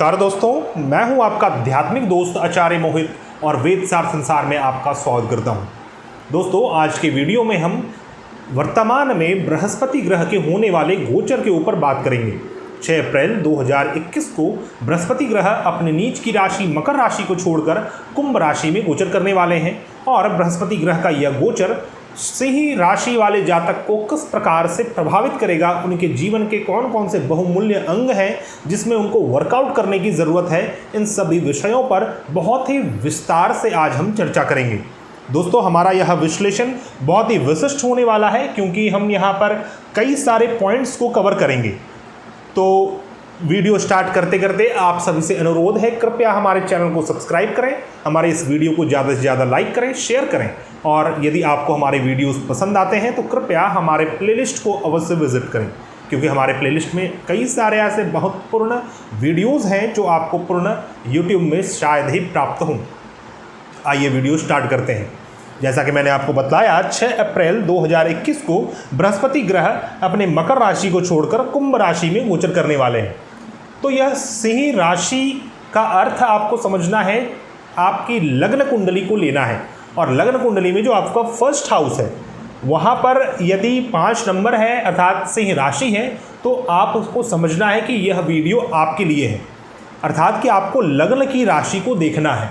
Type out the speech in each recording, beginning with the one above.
नमस्कार दोस्तों, मैं हूं आपका आध्यात्मिक दोस्त आचार्य मोहित और वेदसार संसार में आपका स्वागत करता हूं। दोस्तों, आज के वीडियो में हम वर्तमान में बृहस्पति ग्रह के होने वाले गोचर के ऊपर बात करेंगे। 6 अप्रैल 2021 को बृहस्पति ग्रह अपने नीच की राशि मकर राशि को छोड़कर कुंभ राशि में गोचर करने वाले हैं और बृहस्पति ग्रह का यह गोचर सिंह राशि वाले जातक को किस प्रकार से प्रभावित करेगा, उनके जीवन के कौन कौन से बहुमूल्य अंग हैं जिसमें उनको वर्कआउट करने की ज़रूरत है, इन सभी विषयों पर बहुत ही विस्तार से आज हम चर्चा करेंगे। दोस्तों, हमारा यह विश्लेषण बहुत ही विशिष्ट होने वाला है क्योंकि हम यहाँ पर कई सारे पॉइंट्स को कवर करेंगे। तो वीडियो स्टार्ट करते करते आप सभी से अनुरोध है, कृपया हमारे चैनल को सब्सक्राइब करें, हमारे इस वीडियो को ज़्यादा से ज़्यादा लाइक करें, शेयर करें और यदि आपको हमारे वीडियोस पसंद आते हैं तो कृपया हमारे प्लेलिस्ट को अवश्य विजिट करें क्योंकि हमारे प्लेलिस्ट में कई सारे ऐसे महत्वपूर्ण वीडियोस हैं जो आपको पूर्ण यूट्यूब में शायद ही प्राप्त हों। आइए वीडियो स्टार्ट करते हैं। जैसा कि मैंने आपको बताया, 6 अप्रैल 2021 को बृहस्पति ग्रह अपने मकर राशि को छोड़कर कुंभ राशि में गोचर करने वाले हैं। तो यह सिंह राशि का अर्थ आपको समझना है, आपकी लग्न कुंडली को लेना है और लग्न कुंडली में जो आपका फर्स्ट हाउस है वहाँ पर यदि 5 नंबर है अर्थात सिंह राशि है तो आप उसको समझना है कि यह वीडियो आपके लिए है, अर्थात कि आपको लग्न की राशि को देखना है।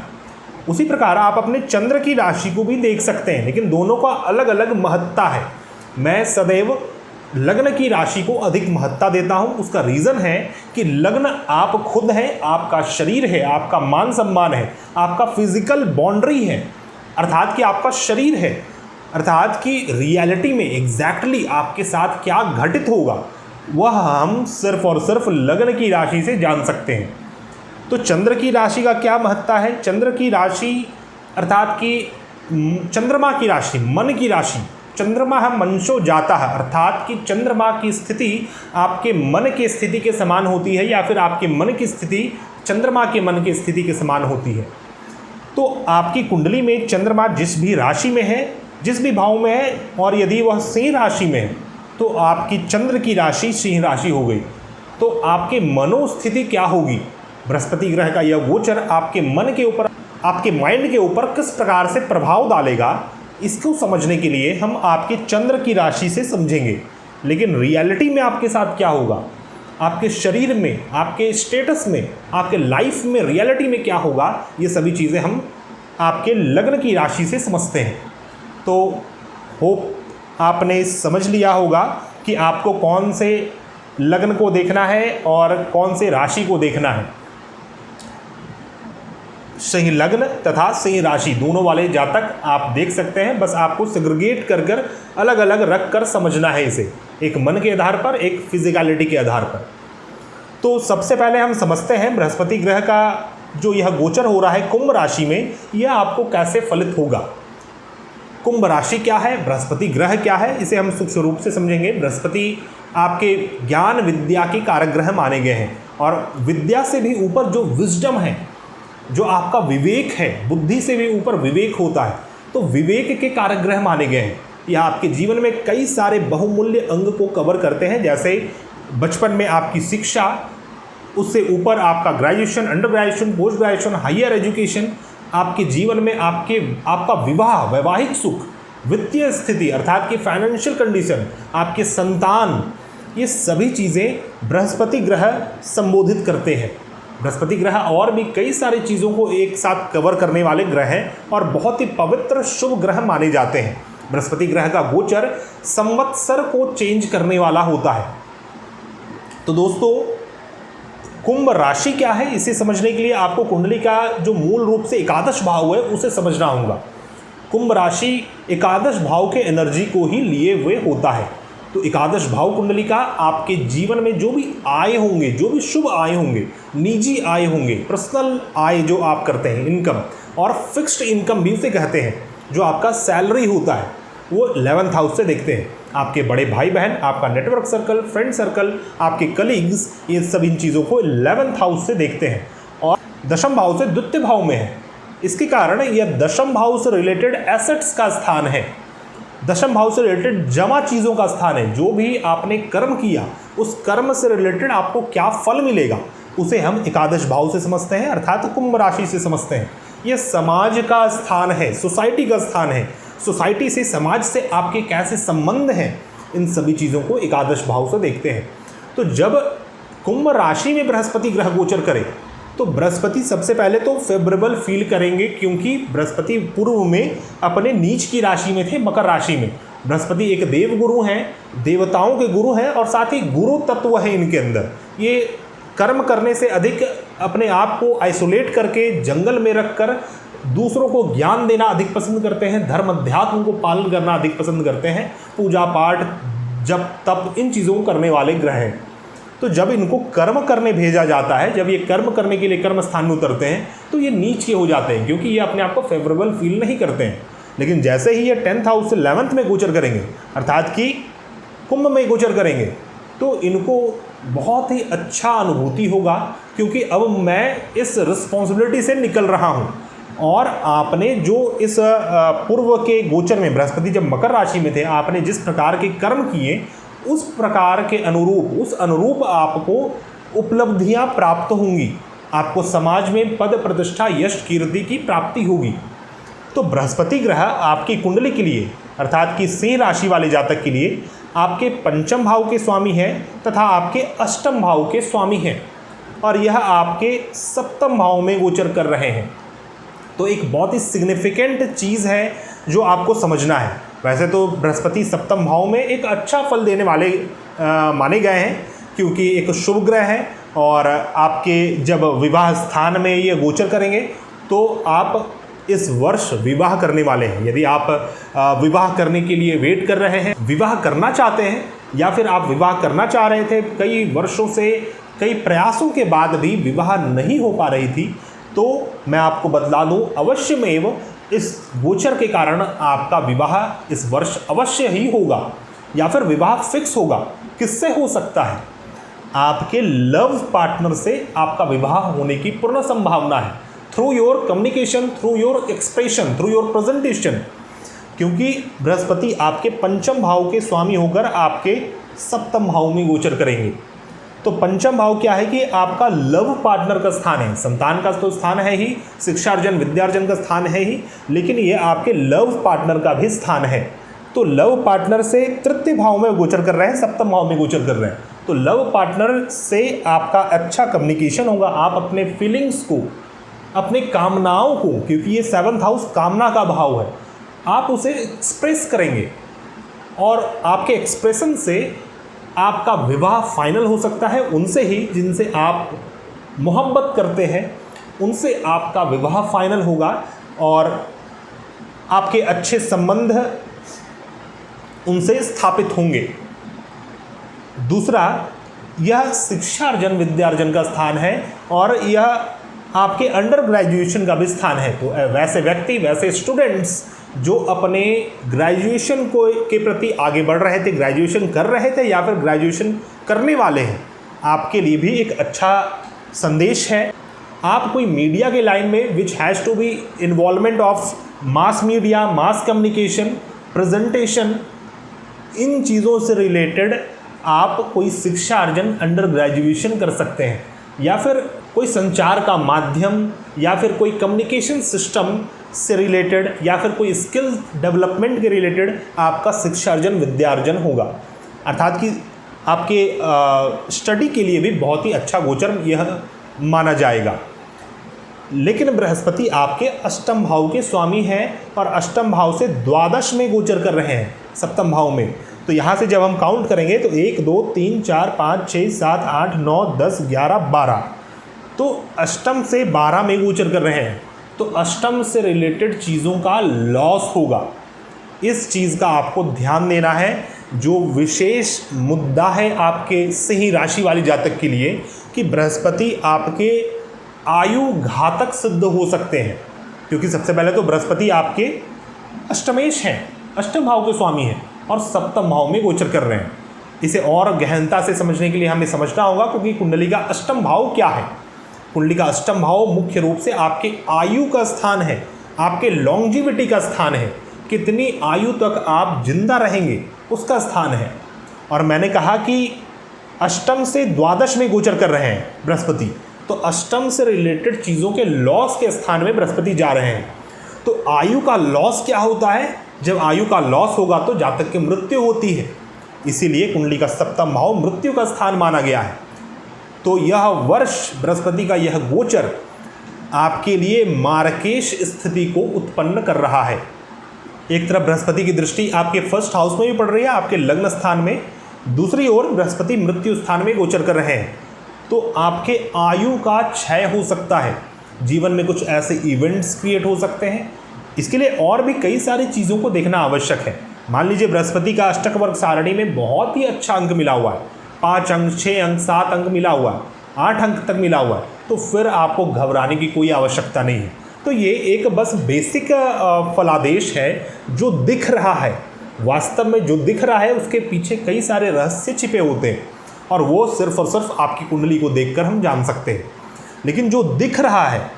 उसी प्रकार आप अपने चंद्र की राशि को भी देख सकते हैं, लेकिन दोनों का अलग अलग महत्ता है। मैं सदैव लग्न की राशि को अधिक महत्ता देता हूं। उसका रीज़न है कि लग्न आप खुद हैं, आपका शरीर है, आपका मान सम्मान है, आपका फिजिकल बाउंड्री है, अर्थात कि आपका शरीर है, अर्थात कि रियलिटी में एग्जैक्टली आपके साथ क्या घटित होगा वह हम सिर्फ और सिर्फ लग्न की राशि से जान सकते हैं। तो चंद्र की राशि का क्या महत्ता है? चंद्र की राशि अर्थात कि चंद्रमा की राशि, मन की राशि, चंद्रमा है मनसो जाता है, अर्थात कि चंद्रमा की स्थिति आपके मन की स्थिति के समान होती है या फिर आपके मन की स्थिति चंद्रमा के मन की स्थिति के समान होती है। तो आपकी कुंडली में चंद्रमा जिस भी राशि में है, जिस भी भाव में है और यदि वह सिंह राशि में है तो आपकी चंद्र की राशि सिंह राशि हो गई। तो आपके मनोस्थिति क्या होगी? बृहस्पति ग्रह का यह गोचर आपके मन के ऊपर, आपके माइंड के ऊपर किस प्रकार से प्रभाव डालेगा, इसको समझने के लिए हम आपके चंद्र की राशि से समझेंगे। लेकिन रियलिटी में आपके साथ क्या होगा, आपके शरीर में, आपके स्टेटस में, आपके लाइफ में, रियलिटी में क्या होगा, ये सभी चीज़ें हम आपके लग्न की राशि से समझते हैं। तो होप आपने समझ लिया होगा कि आपको कौन से लग्न को देखना है और कौन से राशि को देखना है। सिंह लग्न तथा सिंह राशि दोनों वाले जातक आप देख सकते हैं, बस आपको सेग्रीगेट कर कर अलग अलग रख कर समझना है इसे, एक मन के आधार पर, एक फिजिकलिटी के आधार पर। तो सबसे पहले हम समझते हैं बृहस्पति ग्रह का जो यह गोचर हो रहा है कुंभ राशि में, यह आपको कैसे फलित होगा। कुंभ राशि क्या है, बृहस्पति ग्रह क्या है, इसे हम सूक्ष्म रूप से समझेंगे। बृहस्पति आपके ज्ञान विद्या के कारक ग्रह माने गए हैं और विद्या से भी ऊपर जो विजडम है, जो आपका विवेक है, बुद्धि से भी ऊपर विवेक होता है, तो विवेक के कारक ग्रह माने गए हैं। यह आपके जीवन में कई सारे बहुमूल्य अंग को कवर करते हैं, जैसे बचपन में आपकी शिक्षा, उससे ऊपर आपका graduation, under graduation, post graduation, higher education, आपके जीवन में आपका विवाह, वैवाहिक सुख, वित्तीय स्थिति अर्थात कि फाइनेंशियल कंडीशन, आपके संतान, ये सभी चीज़ें बृहस्पति ग्रह संबोधित करते हैं। बृहस्पति ग्रह और भी कई सारी चीज़ों को एक साथ कवर करने वाले ग्रह हैं और बहुत ही पवित्र शुभ ग्रह माने जाते हैं। बृहस्पति ग्रह का गोचर संवत्सर को चेंज करने वाला होता है। तो दोस्तों, कुंभ राशि क्या है, इसे समझने के लिए आपको कुंडली का जो मूल रूप से एकादश भाव है उसे समझना होगा। कुंभ राशि एकादश भाव के एनर्जी को ही लिए हुए होता है। तो एकादश भाव कुंडली का आपके जीवन में जो भी आय होंगे, जो भी शुभ आय होंगे, निजी आय होंगे, पर्सनल आय जो आप करते हैं, इनकम, और फिक्स्ड इनकम भी उसे कहते हैं, जो आपका सैलरी होता है, वो 11th हाउस से देखते हैं। आपके बड़े भाई बहन, आपका नेटवर्क सर्कल, फ्रेंड सर्कल, आपके कलीग्स, ये सब इन चीज़ों को 11th हाउस से देखते हैं और दशम भाव से द्वितीय भाव में है। इसके कारण यह दशम भाव से रिलेटेड एसेट्स का स्थान है, दशम भाव से रिलेटेड जमा चीज़ों का स्थान है। जो भी आपने कर्म किया उस कर्म से रिलेटेड आपको क्या फल मिलेगा, उसे हम एकादश भाव से समझते हैं, अर्थात कुंभ राशि से समझते हैं। यह समाज का स्थान है, सोसाइटी का स्थान है। सोसाइटी से, समाज से आपके कैसे संबंध हैं, इन सभी चीज़ों को एकादश भाव से देखते हैं। तो जब कुंभ राशि में बृहस्पति ग्रह गोचर करे तो बृहस्पति सबसे पहले तो फेवरेबल फील करेंगे, क्योंकि बृहस्पति पूर्व में अपने नीच की राशि में थे, मकर राशि में। बृहस्पति एक देव गुरु हैं, देवताओं के गुरु हैं, और साथ ही गुरु तत्व है इनके अंदर। ये कर्म करने से अधिक अपने आप को आइसोलेट करके जंगल में रखकर दूसरों को ज्ञान देना अधिक पसंद करते हैं, धर्म अध्यात्म को पालन करना अधिक पसंद करते हैं, पूजा पाठ जब तब इन चीज़ों को करने वाले ग्रह हैं। तो जब इनको कर्म करने भेजा जाता है, जब ये कर्म करने के लिए कर्म स्थान में उतरते हैं, तो ये नीच के हो जाते हैं, क्योंकि ये अपने आप को फेवरेबल फील नहीं करते हैं। लेकिन जैसे ही ये 10th हाउस से 11th में गोचर करेंगे, अर्थात कि कुंभ में गोचर करेंगे, तो इनको बहुत ही अच्छा अनुभूति होगा, क्योंकि अब मैं इस रिस्पॉन्सिबिलिटी से निकल रहा हूँ। और आपने जो इस पूर्व के गोचर में, बृहस्पति जब मकर राशि में थे, आपने जिस प्रकार के कर्म किए, उस प्रकार के अनुरूप, उस अनुरूप आपको उपलब्धियां प्राप्त होंगी। आपको समाज में पद प्रतिष्ठा, यश, कीर्ति की प्राप्ति होगी। तो बृहस्पति ग्रह आपकी कुंडली के लिए, अर्थात कि सिंह राशि वाले जातक के लिए, आपके पंचम भाव के स्वामी हैं तथा आपके अष्टम भाव के स्वामी हैं, और यह आपके सप्तम भाव में गोचर कर रहे हैं। तो एक बहुत ही सिग्निफिकेंट चीज़ है जो आपको समझना है। वैसे तो बृहस्पति सप्तम भाव में एक अच्छा फल देने वाले माने गए हैं, क्योंकि एक शुभ ग्रह है, और आपके जब विवाह स्थान में ये गोचर करेंगे तो आप इस वर्ष विवाह करने वाले हैं। यदि आप विवाह करने के लिए वेट कर रहे हैं, विवाह करना चाहते हैं, या फिर आप विवाह करना चाह रहे थे, कई वर्षों से, कई प्रयासों के बाद भी विवाह नहीं हो पा रही थी, तो मैं आपको बतला दूँ, अवश्य में इस गोचर के कारण आपका विवाह इस वर्ष अवश्य ही होगा, या फिर विवाह फिक्स होगा। किससे हो सकता है? आपके लव पार्टनर से आपका विवाह होने की पूर्ण संभावना है, through your communication, through your expression, through your presentation. क्योंकि बृहस्पति आपके पंचम भाव के स्वामी होकर आपके सप्तम भाव में गोचर करेंगे। तो पंचम भाव क्या है कि आपका लव पार्टनर का स्थान है, संतान का तो स्थान है ही, शिक्षार्जन, विद्यार्जन का स्थान है ही, लेकिन ये आपके लव पार्टनर का भी स्थान है। तो लव पार्टनर से तृतीय भाव में गोचर कर रहे हैं, सप्तम भाव में गोचर कर रहे हैं। तो लव पार्टनर से आपका अच्छा कम्युनिकेशन होगा। आप अपने फीलिंग्स को, अपने कामनाओं को, क्योंकि ये 7th हाउस कामना का भाव है, आप उसे एक्सप्रेस करेंगे, और आपके एक्सप्रेशन से आपका विवाह फाइनल हो सकता है। उनसे ही जिनसे आप मोहब्बत करते हैं, उनसे आपका विवाह फाइनल होगा, और आपके अच्छे संबंध उनसे स्थापित होंगे। दूसरा, यह शिक्षार्जन, विद्यार्जन का स्थान है, और यह आपके अंडर ग्रेजुएशन का भी स्थान है। तो वैसे व्यक्ति, वैसे स्टूडेंट्स जो अपने ग्रेजुएशन को के प्रति आगे बढ़ रहे थे, ग्रेजुएशन कर रहे थे, या फिर ग्रेजुएशन करने वाले हैं, आपके लिए भी एक अच्छा संदेश है। आप कोई मीडिया के लाइन में, which has to be involvement of mass media, mass communication, presentation, इन चीज़ों से रिलेटेड आप कोई शिक्षा अर्जन अंडर ग्रेजुएशन कर सकते हैं, या फिर कोई संचार का माध्यम, या फिर कोई कम्युनिकेशन सिस्टम से रिलेटेड, या फिर कोई स्किल डेवलपमेंट के रिलेटेड आपका शिक्षार्जन, विद्यार्जन होगा। अर्थात कि आपके स्टडी के लिए भी बहुत ही अच्छा गोचर यह माना जाएगा। लेकिन बृहस्पति आपके अष्टम भाव के स्वामी हैं, और अष्टम भाव से द्वादश में गोचर कर रहे हैं, सप्तम भाव में। तो यहाँ से जब हम काउंट करेंगे तो 1 2 3 4 5 6 7 8 9 10 11 12, तो अष्टम से 12 में गोचर कर रहे हैं। तो अष्टम से रिलेटेड चीज़ों का लॉस होगा। इस चीज़ का आपको ध्यान देना है। जो विशेष मुद्दा है आपके सिंह राशि वाली जातक के लिए कि बृहस्पति आपके आयु घातक सिद्ध हो सकते हैं, क्योंकि सबसे पहले तो बृहस्पति आपके अष्टमेश हैं, अष्टम भाव के स्वामी हैं, और सप्तम भाव में गोचर कर रहे हैं। इसे और गहनता से समझने के लिए हमें समझना होगा, क्योंकि कुंडली का अष्टम भाव क्या है। कुंडली का अष्टम भाव मुख्य रूप से आपके आयु का स्थान है, आपके लॉन्जिविटी का स्थान है, कितनी आयु तक आप जिंदा रहेंगे उसका स्थान है। और मैंने कहा कि अष्टम से द्वादश में गोचर कर रहे हैं बृहस्पति, तो अष्टम से रिलेटेड चीज़ों के लॉस के स्थान में बृहस्पति जा रहे हैं। तो आयु का लॉस क्या होता है? जब आयु का लॉस होगा तो जातक की मृत्यु होती है, इसीलिए कुंडली का सप्तम भाव मृत्यु का स्थान माना गया है। तो यह वर्ष बृहस्पति का यह गोचर आपके लिए मार्केश स्थिति को उत्पन्न कर रहा है। एक तरफ बृहस्पति की दृष्टि आपके फर्स्ट हाउस में भी पड़ रही है, आपके लग्न स्थान में, दूसरी ओर बृहस्पति मृत्यु स्थान में गोचर कर रहे हैं। तो आपके आयु का क्षय हो सकता है, जीवन में कुछ ऐसे इवेंट्स क्रिएट हो सकते हैं। इसके लिए और भी कई सारी चीज़ों को देखना आवश्यक है। मान लीजिए बृहस्पति का अष्टक वर्ग सारणी में बहुत ही अच्छा अंक मिला हुआ है, 5 अंक, 6 अंक, 7 अंक मिला हुआ है, 8 अंक तक मिला हुआ है, तो फिर आपको घबराने की कोई आवश्यकता नहीं है। तो ये एक बस बेसिक फलादेश है जो दिख रहा है। वास्तव में जो दिख रहा है उसके पीछे कई सारे रहस्य छिपे होते हैं और वो सिर्फ और सिर्फ आपकी कुंडली को देखकर हम जान सकते हैं। लेकिन जो दिख रहा है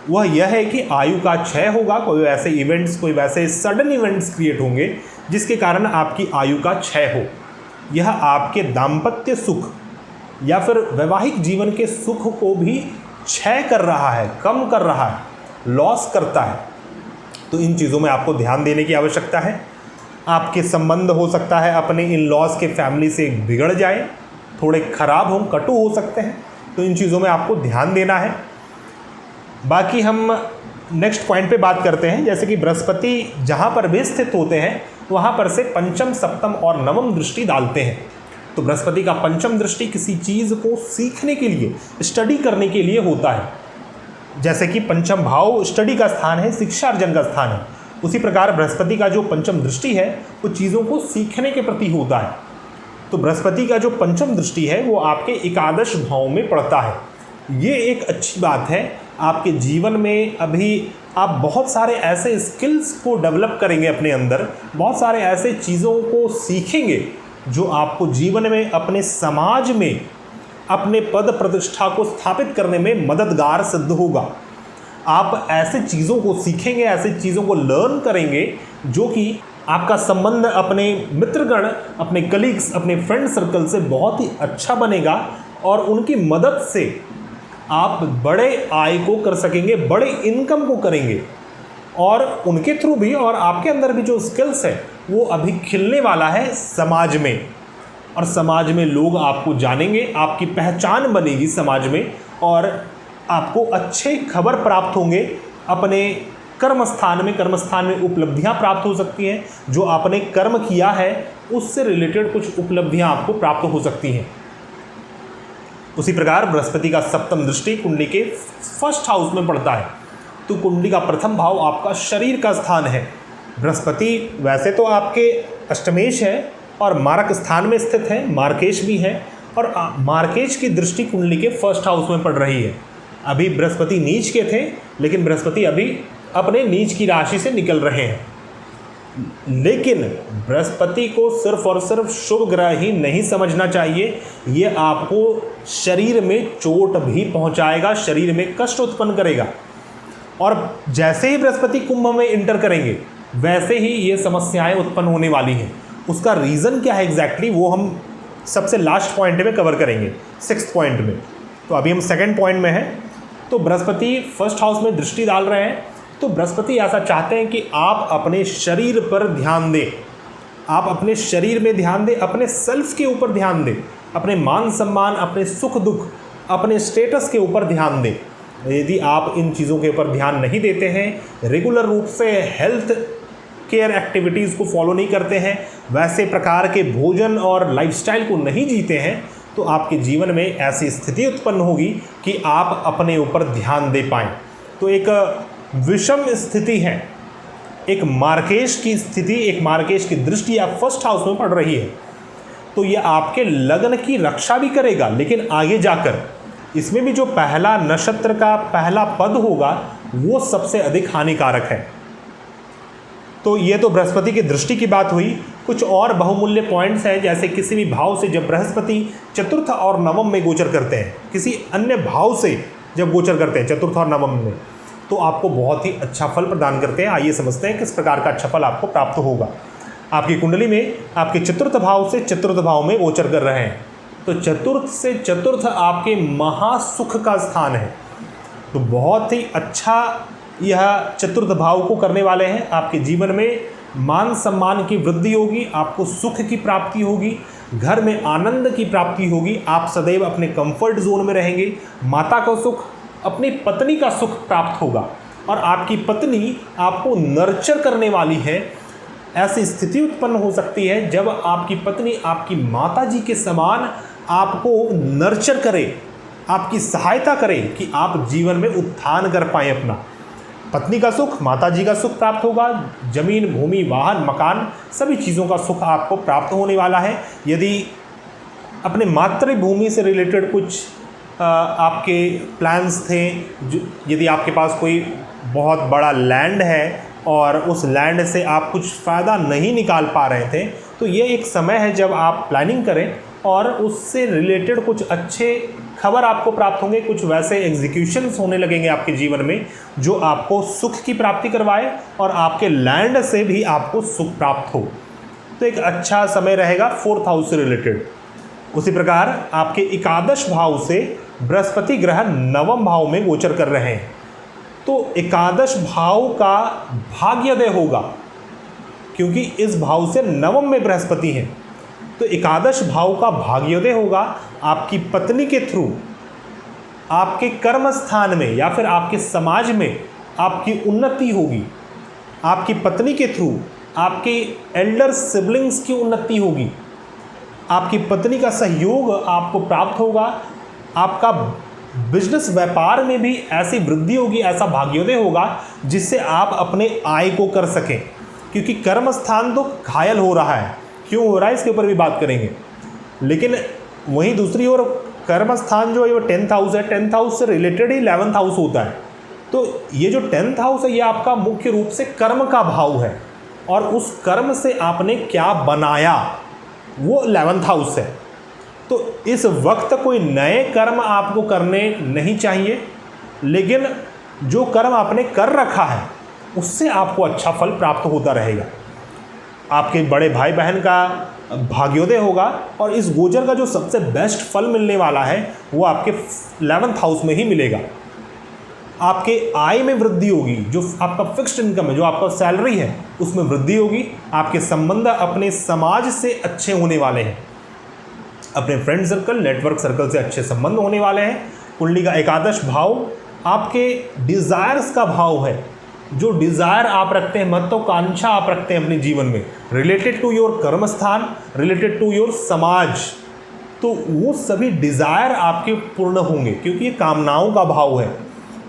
वह यह है कि आयु का क्षय होगा, कोई ऐसे इवेंट्स, कोई वैसे सडन इवेंट्स क्रिएट होंगे जिसके कारण आपकी आयु का क्षय हो। यह आपके दाम्पत्य सुख या फिर वैवाहिक जीवन के सुख को भी क्षय कर रहा है, कम कर रहा है, लॉस करता है। तो इन चीज़ों में आपको ध्यान देने की आवश्यकता है। आपके संबंध हो सकता है अपने इन लॉस के फैमिली से बिगड़ जाए, थोड़े खराब हों, कटु हो सकते हैं। तो इन चीज़ों में आपको ध्यान देना है। बाकी हम नेक्स्ट पॉइंट पे बात करते हैं। जैसे कि बृहस्पति जहाँ पर भी स्थित होते हैं वहाँ पर से पंचम, सप्तम और नवम दृष्टि डालते हैं। तो बृहस्पति का पंचम दृष्टि किसी चीज़ को सीखने के लिए, स्टडी करने के लिए होता है। जैसे कि पंचम भाव स्टडी का स्थान है, शिक्षा अर्जन का स्थान है, उसी प्रकार बृहस्पति का जो पंचम दृष्टि है वो चीज़ों को सीखने के प्रति होता है। तो बृहस्पति का जो पंचम दृष्टि है वो आपके एकादश भाव में पड़ता है। ये एक अच्छी बात है। आपके जीवन में अभी आप बहुत सारे ऐसे स्किल्स को डेवलप करेंगे अपने अंदर, बहुत सारे ऐसे चीज़ों को सीखेंगे जो आपको जीवन में, अपने समाज में, अपने पद प्रतिष्ठा को स्थापित करने में मददगार सिद्ध होगा। आप ऐसे चीज़ों को सीखेंगे, ऐसे चीज़ों को लर्न करेंगे जो कि आपका संबंध अपने मित्रगण, अपने कलीग्स, अपने फ्रेंड सर्कल से बहुत ही अच्छा बनेगा और उनकी मदद से आप बड़े आय को कर सकेंगे, बड़े इनकम को करेंगे और उनके थ्रू भी, और आपके अंदर भी जो स्किल्स है वो अभी खिलने वाला है समाज में, और समाज में लोग आपको जानेंगे, आपकी पहचान बनेगी समाज में और आपको अच्छे खबर प्राप्त होंगे। अपने कर्मस्थान में उपलब्धियां प्राप्त हो सकती हैं, जो आपने कर्म किया है उससे रिलेटेड कुछ उपलब्धियां आपको प्राप्त हो सकती हैं। उसी प्रकार बृहस्पति का सप्तम दृष्टि कुंडली के फर्स्ट हाउस में पड़ता है। तो कुंडली का प्रथम भाव आपका शरीर का स्थान है। बृहस्पति वैसे तो आपके अष्टमेश है और मारक स्थान में स्थित है, मार्केश भी है, और मार्केश की दृष्टि कुंडली के फर्स्ट हाउस में पड़ रही है। अभी बृहस्पति नीच के थे, लेकिन बृहस्पति अभी अपने नीच की राशि से निकल रहे हैं। लेकिन बृहस्पति को सिर्फ और सिर्फ शुभ ग्रह ही नहीं समझना चाहिए, ये आपको शरीर में चोट भी पहुंचाएगा, शरीर में कष्ट उत्पन्न करेगा। और जैसे ही बृहस्पति कुंभ में इंटर करेंगे वैसे ही ये समस्याएं उत्पन्न होने वाली हैं। उसका रीज़न क्या है एग्जैक्टली वो हम सबसे लास्ट पॉइंट में कवर करेंगे, 6th पॉइंट में। तो अभी हम 2nd पॉइंट में हैं। तो बृहस्पति फर्स्ट हाउस में दृष्टि डाल रहे हैं। तो बृहस्पति ऐसा चाहते हैं कि आप अपने शरीर पर ध्यान दें, आप अपने शरीर में ध्यान दें, अपने सेल्फ के ऊपर ध्यान दें, अपने मान सम्मान, अपने सुख दुख, अपने स्टेटस के ऊपर ध्यान दें। यदि आप इन चीज़ों के ऊपर ध्यान नहीं देते हैं, रेगुलर रूप से हेल्थ केयर एक्टिविटीज़ को फॉलो नहीं करते हैं, वैसे प्रकार के भोजन और लाइफस्टाइल को नहीं जीते हैं, तो आपके जीवन में ऐसी स्थिति उत्पन्न होगी कि आप अपने ऊपर ध्यान दे पाएँ। तो एक विषम स्थिति है, एक मार्केश की स्थिति, एक मार्केश की दृष्टि आप फर्स्ट हाउस में पड़ रही है। तो यह आपके लग्न की रक्षा भी करेगा, लेकिन आगे जाकर इसमें भी जो पहला नक्षत्र का पहला पद होगा वो सबसे अधिक हानिकारक है। तो ये तो बृहस्पति की दृष्टि की बात हुई। कुछ और बहुमूल्य पॉइंट्स हैं, जैसे किसी भी भाव से जब बृहस्पति चतुर्थ और नवम में गोचर करते हैं, किसी अन्य भाव से जब गोचर करते हैं चतुर्थ और नवम में, तो आपको बहुत ही अच्छा फल प्रदान करते हैं। आइए समझते हैं किस प्रकार का अच्छा फल आपको प्राप्त होगा। आपकी कुंडली में आपके चतुर्थ भाव से चतुर्थ भाव में गोचर कर रहे हैं तो चतुर्थ से चतुर्थ आपके महासुख का स्थान है। तो बहुत ही अच्छा यह चतुर्थ भाव को करने वाले हैं। आपके जीवन में मान सम्मान की वृद्धि होगी, आपको सुख की प्राप्ति होगी, घर में आनंद की प्राप्ति होगी, आप सदैव अपने कंफर्ट जोन में रहेंगे, माता का सुख, अपनी पत्नी का सुख प्राप्त होगा और आपकी पत्नी आपको नर्चर करने वाली है। ऐसी स्थिति उत्पन्न हो सकती है जब आपकी पत्नी आपकी माता जी के समान आपको नर्चर करे, आपकी सहायता करे कि आप जीवन में उत्थान कर पाएँ अपना। पत्नी का सुख, माता जी का सुख प्राप्त होगा, जमीन, भूमि, वाहन, मकान, सभी चीज़ों का सुख आपको प्राप्त होने वाला है। यदि अपने मातृभूमि से रिलेटेड कुछ आपके प्लान्स थे, यदि आपके पास कोई बहुत बड़ा लैंड है और उस लैंड से आप कुछ फ़ायदा नहीं निकाल पा रहे थे, तो ये एक समय है जब आप प्लानिंग करें और उससे रिलेटेड कुछ अच्छे खबर आपको प्राप्त होंगे, कुछ वैसे एग्जीक्यूशंस होने लगेंगे आपके जीवन में जो आपको सुख की प्राप्ति करवाए और आपके लैंड से भी आपको सुख प्राप्त हो। तो एक अच्छा समय रहेगा 4th हाउस से रिलेटेड। उसी प्रकार आपके एकादश भाव से बृहस्पति ग्रह 9वें भाव में गोचर कर रहे हैं, तो एकादश भाव का भाग्योदय होगा क्योंकि इस भाव से 9वें में बृहस्पति हैं। तो एकादश भाव का भाग्योदय होगा। आपकी पत्नी के थ्रू आपके कर्म स्थान में या फिर आपके समाज में आपकी उन्नति होगी। आपकी पत्नी के थ्रू आपके एल्डर सिबलिंग्स की उन्नति होगी। आपकी पत्नी का सहयोग आपको प्राप्त होगा। आपका बिजनेस व्यापार में भी ऐसी वृद्धि होगी, ऐसा भाग्योदय होगा जिससे आप अपने आय को कर सकें, क्योंकि कर्म स्थान तो घायल हो रहा है। क्यों हो रहा है इसके ऊपर भी बात करेंगे। लेकिन वहीं दूसरी ओर कर्म स्थान जो है वो 10th हाउस है, 10th हाउस से रिलेटेड ही 11th हाउस होता है। तो ये जो 10th हाउस है ये आपका मुख्य रूप से कर्म का भाव है और उस कर्म से आपने क्या बनाया वो 11th हाउस है। तो इस वक्त कोई नए कर्म आपको करने नहीं चाहिए, लेकिन जो कर्म आपने कर रखा है उससे आपको अच्छा फल प्राप्त होता रहेगा। आपके बड़े भाई बहन का भाग्योदय होगा और इस गोचर का जो सबसे बेस्ट फल मिलने वाला है वो आपके 11th हाउस में ही मिलेगा। आपके आय में वृद्धि होगी, जो आपका फिक्स्ड इनकम है, जो आपका सैलरी है उसमें वृद्धि होगी। आपके संबंध अपने समाज से अच्छे होने वाले हैं, अपने फ्रेंड सर्कल, नेटवर्क सर्कल से अच्छे संबंध होने वाले हैं। कुंडली का एकादश भाव आपके डिज़ायर्स का भाव है। जो डिज़ायर आप रखते हैं, महत्वाकांक्षा आप रखते हैं अपने जीवन में, रिलेटेड टू योर कर्म स्थान, रिलेटेड टू योर समाज, तो वो सभी डिज़ायर आपके पूर्ण होंगे, क्योंकि ये कामनाओं का भाव है।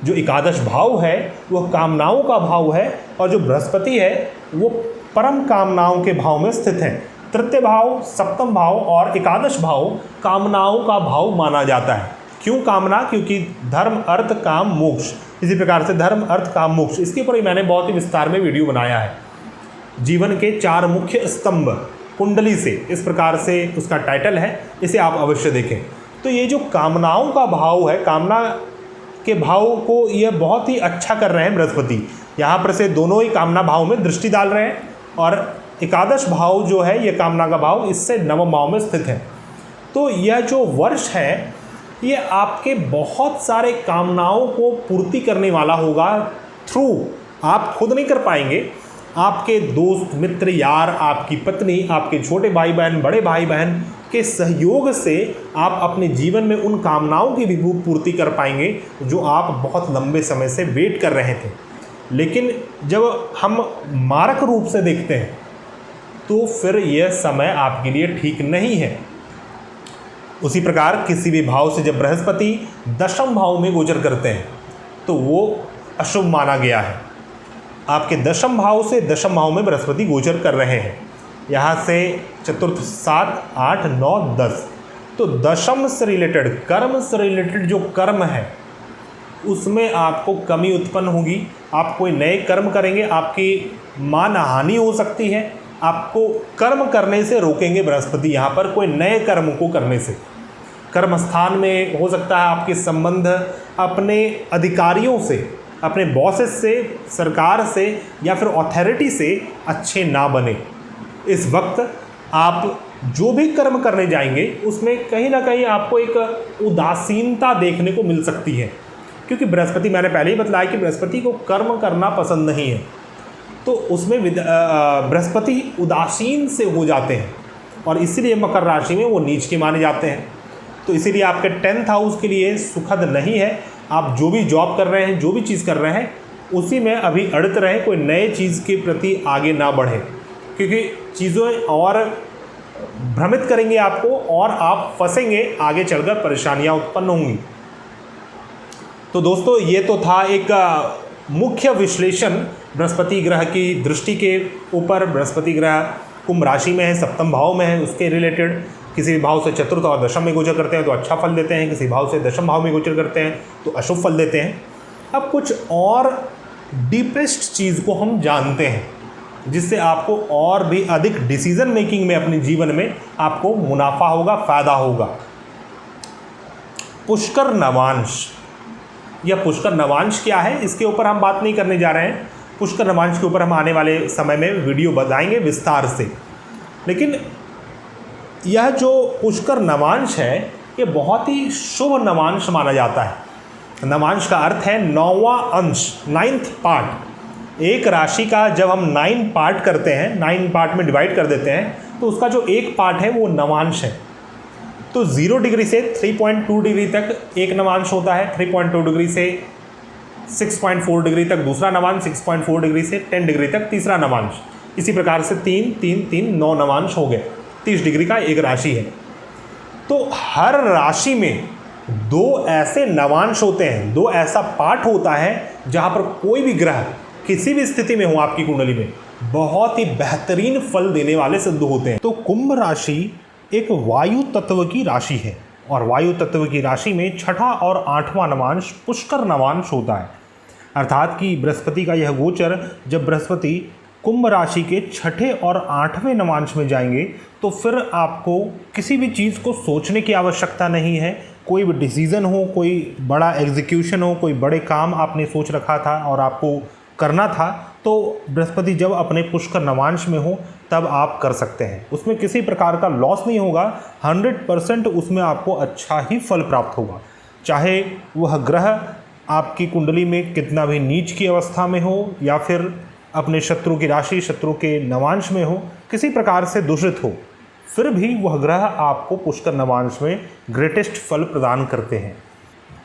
जो एकादश भाव है वह कामनाओं का भाव है और जो बृहस्पति है वो परम कामनाओं के भाव में स्थित है। तृतीय भाव, सप्तम भाव और एकादश भाव कामनाओं का भाव माना जाता है। क्यों कामना? क्योंकि धर्म, अर्थ, काम, मोक्ष, इसी प्रकार से धर्म, अर्थ, काम, मोक्ष, इसके ऊपर ही मैंने बहुत ही विस्तार में वीडियो बनाया है। जीवन के 4 मुख्य स्तंभ कुंडली से, इस प्रकार से उसका टाइटल है, इसे आप अवश्य देखें। तो ये जो कामनाओं का भाव है, कामना के भाव को ये बहुत ही अच्छा कर रहे हैं बृहस्पति। यहाँ पर से दोनों ही कामना भाव में दृष्टि डाल रहे हैं और एकादश भाव जो है ये कामना का भाव, इससे 9वें भाव में स्थित है। तो यह जो वर्ष है ये आपके बहुत सारे कामनाओं को पूर्ति करने वाला होगा। थ्रू आप खुद नहीं कर पाएंगे, आपके दोस्त, मित्र, यार, आपकी पत्नी, आपके छोटे भाई बहन, बड़े भाई बहन के सहयोग से आप अपने जीवन में उन कामनाओं की भी पूर्ति कर पाएंगे जो आप बहुत लंबे समय से वेट कर रहे थे। लेकिन जब हम मारक रूप से देखते हैं तो फिर यह समय आपके लिए ठीक नहीं है। उसी प्रकार किसी भी भाव से जब बृहस्पति 10वें भाव में गोचर करते हैं तो वो अशुभ माना गया है। आपके 10वें भाव से 10वें भाव में बृहस्पति गोचर कर रहे हैं। यहाँ से चतुर्थ, 7, 8, 9, 10, तो 10वें से रिलेटेड, कर्म से रिलेटेड जो कर्म है उसमें आपको कमी उत्पन्न होगी। आप कोई नए कर्म करेंगे, आपकी मान हानि हो सकती है। आपको कर्म करने से रोकेंगे बृहस्पति यहाँ पर, कोई नए कर्म को करने से। कर्म स्थान में हो सकता है आपके संबंध अपने अधिकारियों से, अपने बॉसेस से, सरकार से या फिर अथॉरिटी से अच्छे ना बने। इस वक्त आप जो भी कर्म करने जाएंगे उसमें कहीं ना कहीं आपको एक उदासीनता देखने को मिल सकती है, क्योंकि बृहस्पति, मैंने पहले ही बताया कि बृहस्पति को कर्म करना पसंद नहीं है, तो उसमें बृहस्पति उदासीन से हो जाते हैं और इसीलिए मकर राशि में वो नीच के माने जाते हैं। तो इसीलिए आपके 10th हाउस के लिए सुखद नहीं है। आप जो भी जॉब कर रहे हैं, जो भी चीज़ कर रहे हैं, उसी में अभी अड़ते रहें, कोई नए चीज़ के प्रति आगे ना बढ़े, क्योंकि चीज़ें और भ्रमित करेंगे आपको और आप फंसेंगे, आगे चलकर परेशानियां उत्पन्न होंगी। तो दोस्तों, ये तो था एक मुख्य विश्लेषण बृहस्पति ग्रह की दृष्टि के ऊपर। बृहस्पति ग्रह कुंभ राशि में है, सप्तम भाव में है, उसके रिलेटेड। किसी भी भाव से चतुर्थ और दशम में गोचर करते हैं तो अच्छा फल देते हैं, किसी भाव से दशम भाव में गोचर करते हैं तो अशुभ फल देते हैं। अब कुछ और डीपेस्ट चीज़ को हम जानते हैं, जिससे आपको और भी अधिक डिसीजन मेकिंग में अपने जीवन में आपको मुनाफा होगा, फ़ायदा होगा। पुष्कर नवांश, यह पुष्कर नवांश क्या है, इसके ऊपर हम बात नहीं करने जा रहे हैं। पुष्कर नवांश के ऊपर हम आने वाले समय में वीडियो बताएंगे विस्तार से। लेकिन यह जो पुष्कर नवांश है, ये बहुत ही शुभ नवांश माना जाता है। नवांश का अर्थ है 9वां अंश, 9th पार्ट। एक राशि का जब हम 9 पार्ट करते हैं, 9 पार्ट में डिवाइड कर देते हैं, तो उसका जो एक पार्ट है वो नवांश है। तो 0 डिग्री से 3.2 डिग्री तक एक नवांश होता है, 3.2 डिग्री से 6.4 डिग्री तक दूसरा नवांश, 6.4 डिग्री से 10 डिग्री तक तीसरा नवांश। इसी प्रकार से 3, 3, 3, 9 नवांश हो गए। 30 डिग्री का एक राशि है। तो हर राशि में 2 ऐसे नवांश होते हैं, 2 ऐसा पार्ट होता है जहाँ पर कोई भी ग्रह किसी भी स्थिति में हो आपकी कुंडली में बहुत ही बेहतरीन फल देने वाले सिद्ध होते हैं। तो कुंभ राशि एक वायु तत्व की राशि है और वायु तत्व की राशि में 6ठा और 8वां नवांश पुष्कर नवांश होता है। अर्थात कि बृहस्पति का यह गोचर, जब बृहस्पति कुंभ राशि के 6ठे और 8वें नवांश में जाएंगे तो फिर आपको किसी भी चीज़ को सोचने की आवश्यकता नहीं है। कोई भी डिसीज़न हो, कोई बड़ा एग्जीक्यूशन हो, कोई बड़े काम आपने सोच रखा था और आपको करना था, तो बृहस्पति जब अपने पुष्कर नवांश में हो तब आप कर सकते हैं। उसमें किसी प्रकार का लॉस नहीं होगा, 100% उसमें आपको अच्छा ही फल प्राप्त होगा। चाहे वह ग्रह आपकी कुंडली में कितना भी नीच की अवस्था में हो या फिर अपने शत्रु की राशि, शत्रु के नवांश में हो, किसी प्रकार से दूषित हो, फिर भी वह ग्रह आपको पुष्कर नवांश में ग्रेटेस्ट फल प्रदान करते हैं।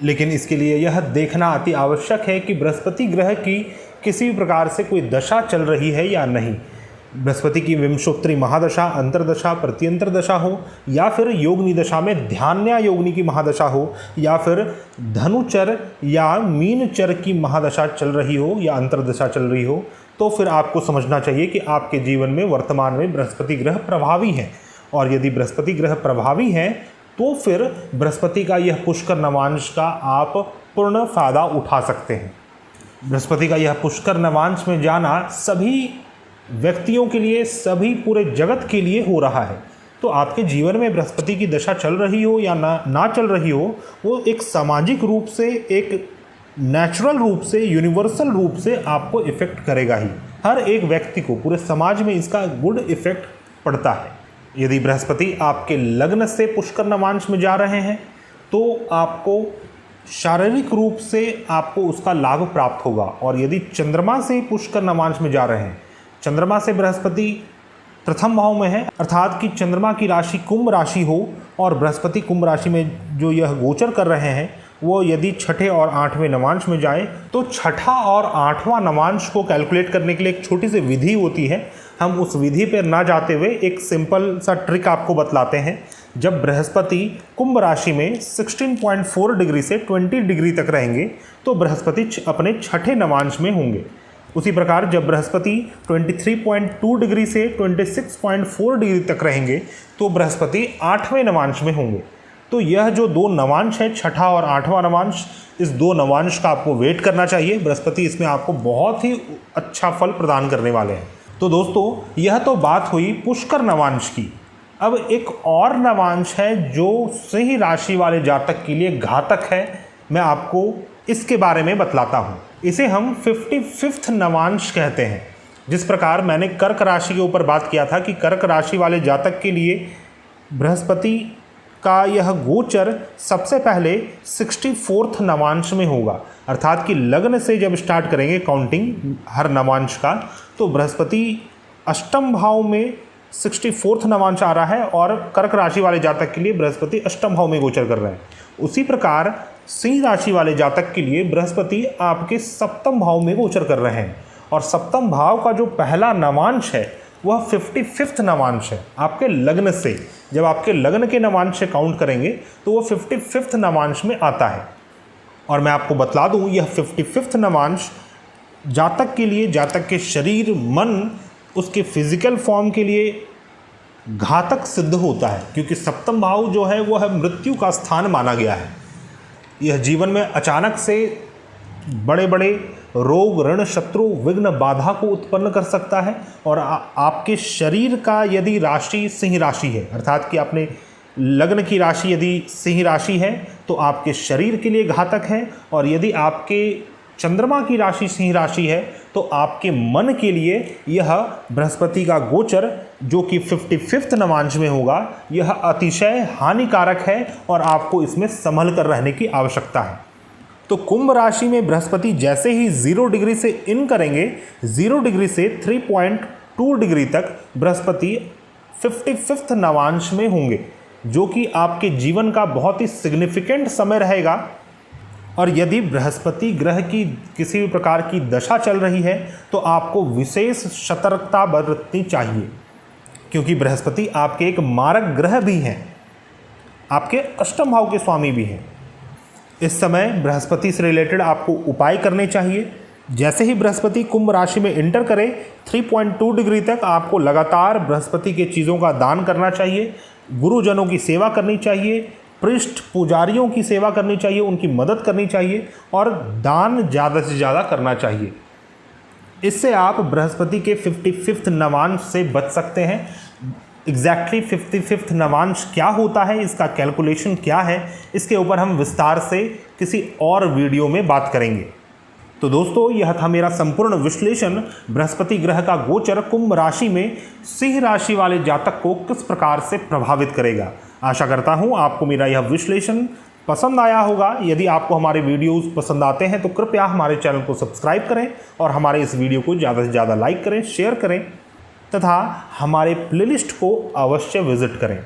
लेकिन इसके लिए यह देखना अति आवश्यक है कि बृहस्पति ग्रह की किसी भी प्रकार से कोई दशा चल रही है या नहीं। बृहस्पति की विंशोत्तरी महादशा, अंतरदशा, प्रत्यंतर दशा हो या फिर योगनी दशा में ध्यान्या योगनी की महादशा हो या फिर धनुचर या मीनचर की महादशा चल रही हो या अंतरदशा चल रही हो, तो फिर आपको समझना चाहिए कि आपके जीवन में वर्तमान में बृहस्पति ग्रह प्रभावी है। और यदि बृहस्पति ग्रह प्रभावी है तो फिर बृहस्पति का यह पुष्कर नवांश का आप पूर्ण फायदा उठा सकते हैं। बृहस्पति का यह पुष्कर नवांश में जाना सभी व्यक्तियों के लिए, सभी पूरे जगत के लिए हो रहा है। तो आपके जीवन में बृहस्पति की दशा चल रही हो या ना चल रही हो, वो एक सामाजिक रूप से, एक नेचुरल रूप से, यूनिवर्सल रूप से आपको इफ़ेक्ट करेगा ही। हर एक व्यक्ति को, पूरे समाज में इसका गुड इफ़ेक्ट पड़ता है। यदि बृहस्पति आपके लग्न से पुष्कर नवांश में जा रहे हैं तो आपको शारीरिक रूप से आपको उसका लाभ प्राप्त होगा। और यदि चंद्रमा से पुष्कर नवांश में जा रहे हैं, चंद्रमा से बृहस्पति प्रथम भाव में है, अर्थात कि चंद्रमा की राशि कुंभ राशि हो और बृहस्पति कुंभ राशि में जो यह गोचर कर रहे हैं वो यदि 6ठे और 8वें नवांश में जाए, तो 6ठा और 8वां नवांश को कैलकुलेट करने के लिए एक छोटी सी विधि होती है। हम उस विधि पर ना जाते हुए एक सिंपल सा ट्रिक आपको बतलाते हैं। जब बृहस्पति कुंभ राशि में 16.4 डिग्री से 20 डिग्री तक रहेंगे तो बृहस्पति अपने 6ठे नवांश में होंगे। उसी प्रकार जब बृहस्पति 23.2 डिग्री से 26.4 डिग्री तक रहेंगे तो बृहस्पति 8वें नवांश में होंगे। तो यह जो 2 नवांश है, 6ठा और 8वां नवांश, इस 2 नवांश का आपको वेट करना चाहिए। बृहस्पति इसमें आपको बहुत ही अच्छा फल प्रदान करने वाले हैं। तो दोस्तों, यह तो बात हुई पुष्कर नवांश की। अब एक और नवांश है जो सिंह राशि वाले जातक के लिए घातक है, मैं आपको इसके बारे में बतलाता हूँ। इसे हम 55th नवांश कहते हैं। जिस प्रकार मैंने कर्क राशि के ऊपर बात किया था कि कर्क राशि वाले जातक के लिए बृहस्पति का यह गोचर सबसे पहले 64th नवांश में होगा, अर्थात कि लग्न से जब स्टार्ट करेंगे काउंटिंग हर नवांश का, तो बृहस्पति अष्टम भाव में 64th नवांश आ रहा है और कर्क राशि वाले जातक के लिए बृहस्पति अष्टम भाव में गोचर कर रहे हैं। उसी प्रकार सिंह राशि वाले जातक के लिए बृहस्पति आपके सप्तम भाव में गोचर कर रहे हैं और सप्तम भाव का जो पहला नवांश है वह 55th नवांश है आपके लग्न से। जब आपके लग्न के नवांश से काउंट करेंगे तो वह 55th नवांश में आता है। और मैं आपको बतला दूं, यह 55th नवांश जातक के लिए, जातक के शरीर, मन, उसके फिजिकल फॉर्म के लिए घातक सिद्ध होता है, क्योंकि सप्तम भाव जो है वह मृत्यु का स्थान माना गया है। यह जीवन में अचानक से बड़े बड़े रोग, ऋण, शत्रु, विघ्न, बाधा को उत्पन्न कर सकता है। और आपके शरीर का यदि राशि सिंह राशि है, अर्थात कि आपने लग्न की राशि यदि सिंह राशि है तो आपके शरीर के लिए घातक है, और यदि आपके चंद्रमा की राशि सिंह राशि है तो आपके मन के लिए यह बृहस्पति का गोचर जो कि 55th नवांश में होगा, यह अतिशय हानिकारक है और आपको इसमें संभल कर रहने की आवश्यकता है। तो कुंभ राशि में बृहस्पति जैसे ही 0 डिग्री से इन करेंगे, 0 डिग्री से 3.2 डिग्री तक बृहस्पति 55th नवांश में होंगे, जो कि आपके जीवन का बहुत ही सिग्निफिकेंट समय रहेगा। और यदि बृहस्पति ग्रह की किसी भी प्रकार की दशा चल रही है तो आपको विशेष सतर्कता बरतनी चाहिए, क्योंकि बृहस्पति आपके एक मारक ग्रह भी हैं, आपके अष्टम भाव के स्वामी भी हैं। इस समय बृहस्पति से रिलेटेड आपको उपाय करने चाहिए। जैसे ही बृहस्पति कुंभ राशि में एंटर करे 3.2 डिग्री तक आपको लगातार बृहस्पति के चीज़ों का दान करना चाहिए, गुरुजनों की सेवा करनी चाहिए, पृष्ठ पुजारियों की सेवा करनी चाहिए, उनकी मदद करनी चाहिए और दान ज़्यादा से ज़्यादा करना चाहिए। इससे आप बृहस्पति के 55th नवांश से बच सकते हैं। एग्जैक्टली 55th नवांश क्या होता है, इसका कैलकुलेशन क्या है, इसके ऊपर हम विस्तार से किसी और वीडियो में बात करेंगे। तो दोस्तों, यह था मेरा संपूर्ण विश्लेषण बृहस्पति ग्रह का गोचर कुंभ राशि में सिंह राशि वाले जातक को किस प्रकार से प्रभावित करेगा। आशा करता हूं आपको मेरा यह विश्लेषण पसंद आया होगा। यदि आपको हमारे वीडियोस पसंद आते हैं तो कृपया हमारे चैनल को सब्सक्राइब करें और हमारे इस वीडियो को ज़्यादा से ज़्यादा लाइक करें, शेयर करें तथा हमारे प्लेलिस्ट को अवश्य विजिट करें।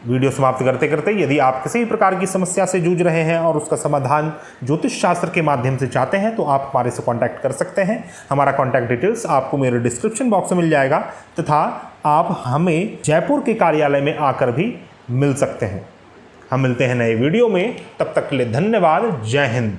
वीडियो समाप्त करते करते यदि आप किसी भी प्रकार की समस्या से जूझ रहे हैं और उसका समाधान ज्योतिष शास्त्र के माध्यम से चाहते हैं तो आप हमारे से कांटेक्ट कर सकते हैं। हमारा कांटेक्ट डिटेल्स आपको मेरे डिस्क्रिप्शन बॉक्स में मिल जाएगा तथा आप हमें जयपुर के कार्यालय में आकर भी मिल सकते हैं। हम मिलते हैं नए वीडियो में, तब तक के लिए धन्यवाद। जय हिंद।